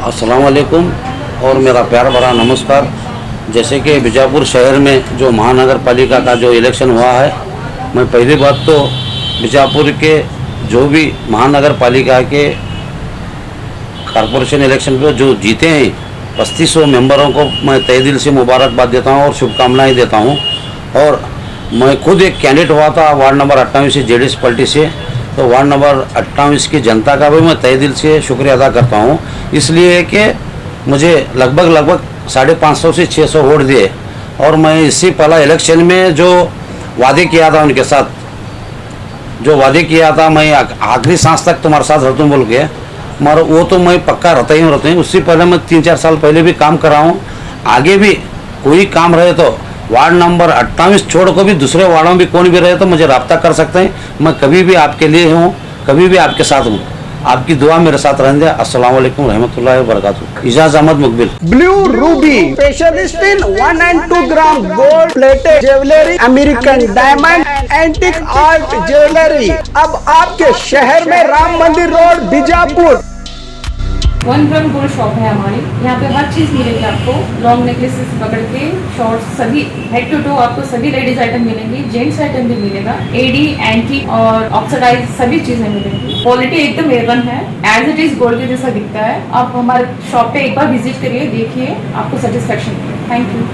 अस्सलाम वालेकुम और मेरा प्यार भरा नमस्कार। जैसे कि बीजापुर शहर में जो महानगर पालिका का जो इलेक्शन हुआ है, मैं पहली बात तो बीजापुर के जो भी महानगर पालिका के कॉरपोरेशन इलेक्शन पे जो जीते हैं 3500 मेंबरों को मैं तहे दिल से मुबारकबाद देता हूं और शुभकामनाएं देता हूं। और मैं खुद एक कैंडिडेट हुआ था वार्ड नंबर 28 से जेडीएस पार्टी से, तो वार्ड नंबर 28 की जनता का भी मैं तहे दिल से शुक्रिया अदा करता हूं, इसलिए कि मुझे लगभग 550 से 600 वोट दिए। और मैं इससे पहला इलेक्शन में जो वादे किया था उनके साथ, जो वादे किया था मैं आखिरी सांस तक तुम्हारे साथ रहता हूँ बोल के, मगर वो तो मैं पक्का रहता ही। उससे पहले मैं 3-4 साल पहले भी काम कर रहा हूँ। आगे भी कोई काम रहे तो वार्ड नंबर 28 छोड़ को भी दूसरे वार्डों में भी कौन भी रहे तो मुझे रब्ता कर सकते हैं। मैं कभी भी आपके लिए हूँ, कभी भी आपके साथ हूँ। आपकी दुआ मेरे साथ रहेंगे। अस्सलाम वालेकुम रहमतुल्लाहि व बरकातुहू। Ijaz Ahmed Muqbil. Blue ruby specialist in 1 and 2 gram gold plated jewellery, American diamond, antique art jewellery अब आपके शहर में Ram Mandir road Bijapur. 1 gram gold shop है हमारी। यहाँ पे हर चीज़ मिलेगी आपको, लॉन्ग नेकलेसेस पकड़ के शॉर्ट्स, सभी हेड टू टो आपको सभी लेडीज आइटम मिलेंगी, जेंट्स आइटम भी मिलेगा, एडी, एंटी और ऑक्सीडाइज सभी चीज़ें मिलेंगी। क्वालिटी एकदम A1 है, एज इट इज गोल्ड के जैसा दिखता है। आप हमारे शॉप पे एक बार विजिट करिए, देखिए, आपको सेटिस्फेक्शन मिलेगा। Thank you.